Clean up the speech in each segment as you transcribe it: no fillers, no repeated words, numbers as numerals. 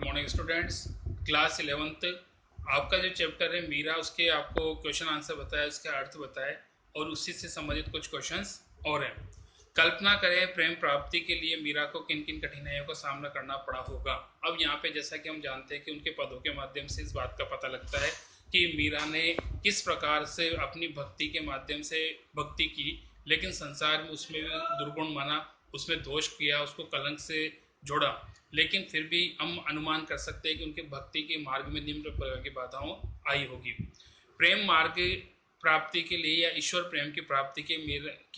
Good morning students. Class 11th आपका जो chapter है मीरा, उसके आपको क्वेश्चन आंसर बताया, उसके अर्थ बताए और उसी से संबंधित कुछ क्वेश्चंस और हैं। कल्पना करें प्रेम प्राप्ति के लिए मीरा को किन किन कठिनाइयों का सामना करना पड़ा होगा। अब यहाँ पे जैसा कि हम जानते हैं कि उनके पदों के माध्यम से इस बात का पता लगता है कि मीरा ने किस प्रकार से अपनी भक्ति के माध्यम से भक्ति की, लेकिन संसार में उसमें भी दुर्गुण माना, उसमें दोष किया, उसको कलंक से जोड़ा। लेकिन फिर भी हम अनुमान कर सकते हैं कि उनके भक्ति के मार्ग में निम्न प्रकार की बाधाओं आई होगी। प्रेम मार्ग प्राप्ति के लिए या ईश्वर प्रेम की प्राप्ति के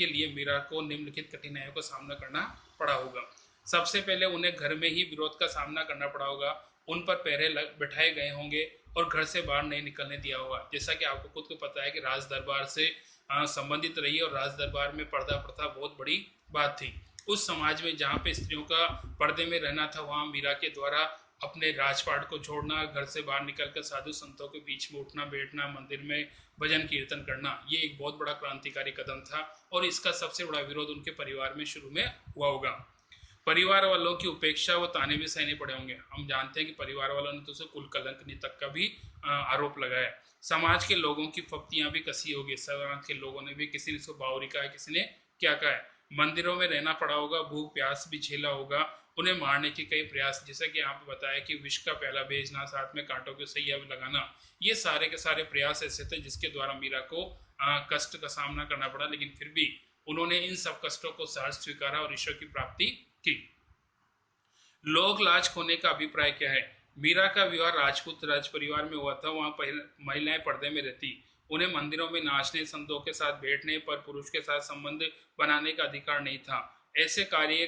लिए मीरा को निम्नलिखित कठिनाइयों का सामना करना पड़ा होगा। सबसे पहले उन्हें घर में ही विरोध का सामना करना पड़ा होगा। उन पर पहरे बैठाए गए होंगे और घर से बाहर नहीं निकलने दिया होगा। जैसा कि आपको खुद को पता है कि राज दरबार से संबंधित रही और राज दरबार में पर्दा प्रथा बहुत बड़ी बात थी। उस समाज में जहाँ पे स्त्रियों का पर्दे में रहना था, वहाँ मीरा के द्वारा अपने राजपाट को छोड़ना, घर से बाहर निकलकर साधु संतों के बीच में उठना बैठना, मंदिर में भजन कीर्तन करना, ये एक बहुत बड़ा क्रांतिकारी कदम था और इसका सबसे बड़ा विरोध उनके परिवार में शुरू में हुआ होगा। परिवार वालों की उपेक्षा व ताने भी सहने पड़े होंगे। हम जानते हैं कि परिवार वालों ने तो उसे कुल कलंकनी तक का भी आरोप लगाया। समाज के लोगों की फप्तियां भी कसी होगी। समाज के लोगों ने भी, किसी ने इसको बावरी कहा है, किसी ने क्या कहा है। मंदिरों में रहना पड़ा होगा, भूख प्यास भी झेला होगा, उन्हें मारने के कई प्रयास, जैसा कि यहाँ पे बताया कि विष का प्याला भेजना, साथ में कांटों के सैया लगाना, ये सारे के सारे प्रयास ऐसे थे जिसके द्वारा मीरा को कष्ट का सामना करना पड़ा। लेकिन फिर भी उन्होंने इन सब कष्टों को सहर्ष स्वीकारा और ईश्वर की प्राप्ति की। लोक लाज खोने का अभिप्राय क्या है। मीरा का विवाह राजपूत राज परिवार में हुआ था। वहां महिलाएं पर्दे में रहती, उन्हें मंदिरों में नाचने, संतों के साथ बैठने, पर पुरुष के साथ संबंध बनाने का अधिकार नहीं था। ऐसे कार्य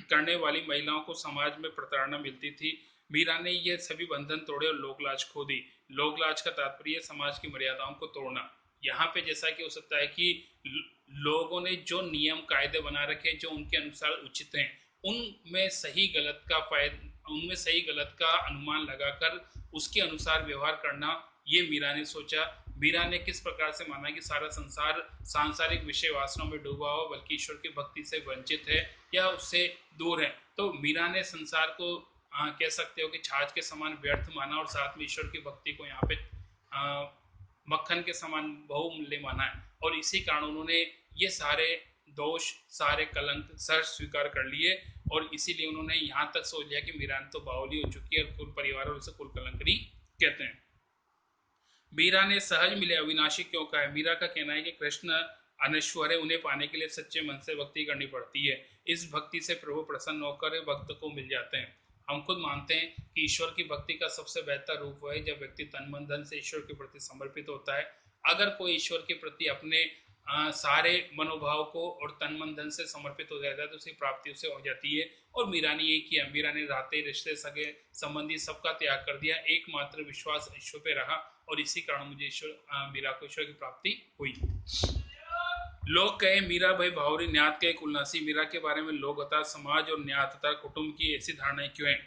करने वाली महिलाओं को समाज में प्रताड़ना मिलती थी। मीरा ने ये सभी बंधन तोड़े और लोकलाज खो दी। लोकलाज का तात्पर्य समाज की मर्यादाओं को तोड़ना। यहाँ पे जैसा कि हो सकता है कि लोगों ने जो नियम कायदे बना रखे, जो उनके अनुसार उचित हैं, उनमें सही गलत का उनमें सही गलत का अनुमान लगाकर उसके अनुसार व्यवहार करना, ये मीरा ने सोचा। मीरा ने किस प्रकार से माना कि सारा संसार सांसारिक विषय वासनाओं में डूबा हो, बल्कि ईश्वर की भक्ति से वंचित है या उससे दूर है। तो मीरा ने संसार को कह सकते हो कि छाछ के समान व्यर्थ माना और साथ में ईश्वर की भक्ति को यहाँ पे मक्खन के समान बहुमूल्य माना है। और इसी कारण उन्होंने ये सारे दोष, सारे कलंक सर स्वीकार कर लिए और इसीलिए उन्होंने यहाँ तक सोच लिया कि मीरा तो बावली हो चुकी है और कुल परिवार और उसे कुल कलंकनी कहते हैं। मीरा ने सहज मिले अविनाशी क्यों कहा है। मीरा का कहना है कि कृष्ण अनश्वर है, उन्हें पाने के लिए सच्चे मन से भक्ति करनी पड़ती है। इस भक्ति से प्रभु प्रसन्न होकर भक्त को मिल जाते हैं। हम खुद मानते हैं कि ईश्वर की भक्ति का सबसे बेहतर रूप वह है जब व्यक्ति तन मन धन से ईश्वर के प्रति समर्पित होता है। अगर कोई ईश्वर के प्रति अपने सारे मनोभाव को और तन मन धन से समर्पित हो जाता है तो उसकी प्राप्ति उसे हो जाती है। और मीरा ने यही किया। मीरा ने रातें, रिश्ते, सगे संबंधी सबका त्याग कर दिया, एकमात्र विश्वास ईश्वर पे रहा और इसी कारण मुझे मीरा को ईश्वर की प्राप्ति हुई। लोग कहे मीरा भाई भावरी न्यात के एक उल्लासी। मीरा के बारे में लोग तथा समाज और न्याय तथा कुटुंब की ऐसी धारणाएं क्यों हैं।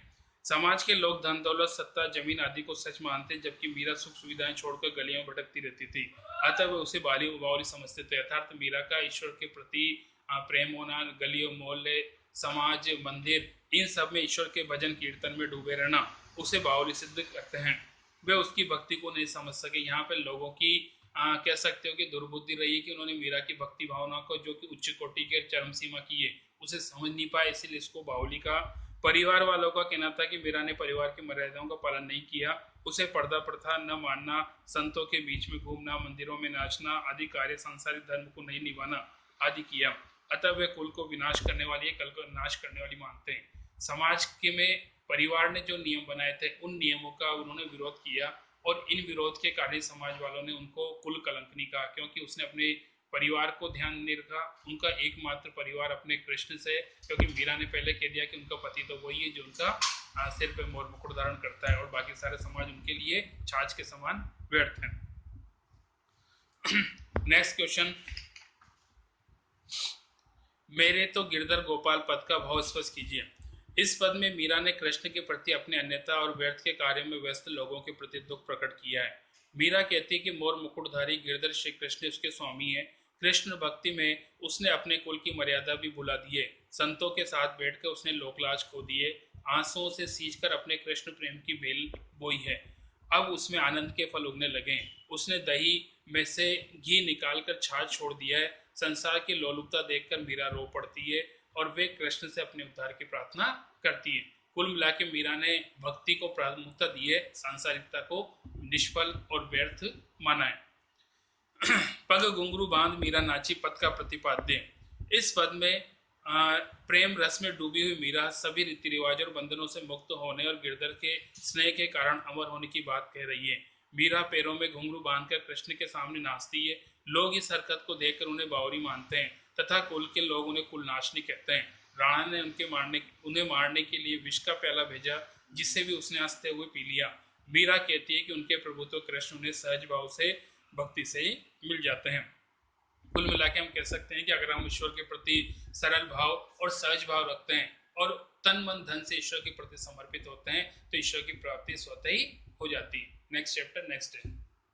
समाज के लोग धन दौलत, सत्ता, जमीन आदि को सच मानते, जबकि मीरा सुख सुविधाएं छोड़कर गलियों में भटकती रहती थी। अतः वे उसे बावली समझते थे। अर्थात मीरा का ईश्वर के प्रति प्रेम होना, गलियों, मोहल्ले, समाज, मंदिर, इन सब में ईश्वर के भजन कीर्तन में डूबे रहना उसे बावली सिद्ध करते हैं। वे उसकी भक्ति को नहीं समझ सके। यहाँ पे लोगों की कह सकते हो कि दुर्बुद्धि रही है कि उन्होंने मीरा की भक्ति भावना को, जो कि उच्च कोटि के चरम सीमा की है, उसे समझ नहीं पाए, इसीलिए इसको बावली का। परिवार वालों का कहना था कि मीरा ने परिवार की मर्यादाओं का पालन नहीं किया। उसे पर्दा प्रथा न मानना, संतों के बीच में घूमना, मंदिरों में नाचना आदि कार्य सांसारिक धर्म को नहीं निभाना आदि किया। अतः वे कुल को विनाश करने वाली, कल को नाश करने वाली मानते हैं। समाज के में परिवार ने जो नियम बनाए थे, उन नियमों का उन्होंने विरोध किया और इन विरोध के कारण समाज वालों ने उनको कुल कलंकनी कहा, क्योंकि उसने अपने परिवार को ध्यान नहीं रखा। उनका एकमात्र परिवार अपने कृष्ण से, क्योंकि मीरा ने पहले कह दिया कि उनका पति तो वही है जो उनका सिर पे मोर मुकुट धारण करता है और बाकी सारे समाज उनके लिए छाछ के समान व्यर्थ है। नेक्स्ट क्वेश्चन, मेरे तो गिरधर गोपाल पद का भाव स्पष्ट कीजिए। इस पद में मीरा ने कृष्ण के प्रति अपने अन्यता और व्यर्थ के कार्य में व्यस्त लोगों के प्रति दुख प्रकट किया है। मीरा कहती है कि मोर मुकुटधारी गिरधर श्री कृष्ण उसके स्वामी है। कृष्ण भक्ति में उसने अपने कुल की मर्यादा भी भुला दी है। संतों के साथ बैठकर उसने लोकलाज खो दिए। आंसुओं से सींचकर अपने कृष्ण प्रेम की बेल बोई है। अब उसमें आनंद के फल उगने लगे। उसने दही में से घी निकालकर छाछ छोड़ दिया है। संसार की लोलुपता देखकर मीरा रो पड़ती है और वे कृष्ण से अपने उद्धार की प्रार्थना करती है। कुल मिला के मीरा ने भक्ति को प्राथमिकता दी है, सांसारिकता को निष्फल और व्यर्थ माना है। पग घुंघरू बांध मीरा नाची पद का प्रतिपाद्य। इस पद में प्रेम रस में डूबी हुई मीरा सभी रीति रिवाजों और बंधनों से मुक्त होने और गिरधर के स्नेह के कारण अमर होने की बात कह रही है। मीरा पैरों में घुंघरू बांधकर कृष्ण के सामने नाचती है। लोग इस हरकत को देखकर उन्हें बावरी मानते हैं तथा कुल के लोग उन्हें कुलनाशनी कहते हैं। राणा ने उन्हें मारने के लिए विष का प्याला भेजा, जिससे भी उसने हंसते हुए पी लिया। मीरा कहती है कि उनके प्रभु तो कृष्ण उन्हें सहज भाव से भक्ति से ही मिल जाते हैं। कुल मिला के हम कह सकते हैं कि अगर हम ईश्वर के प्रति सरल भाव और सहज भाव रखते हैं और तन मन धन से ईश्वर के प्रति समर्पित होते हैं तो ईश्वर की प्राप्ति स्वतः ही हो जाती है। Next chapter next day.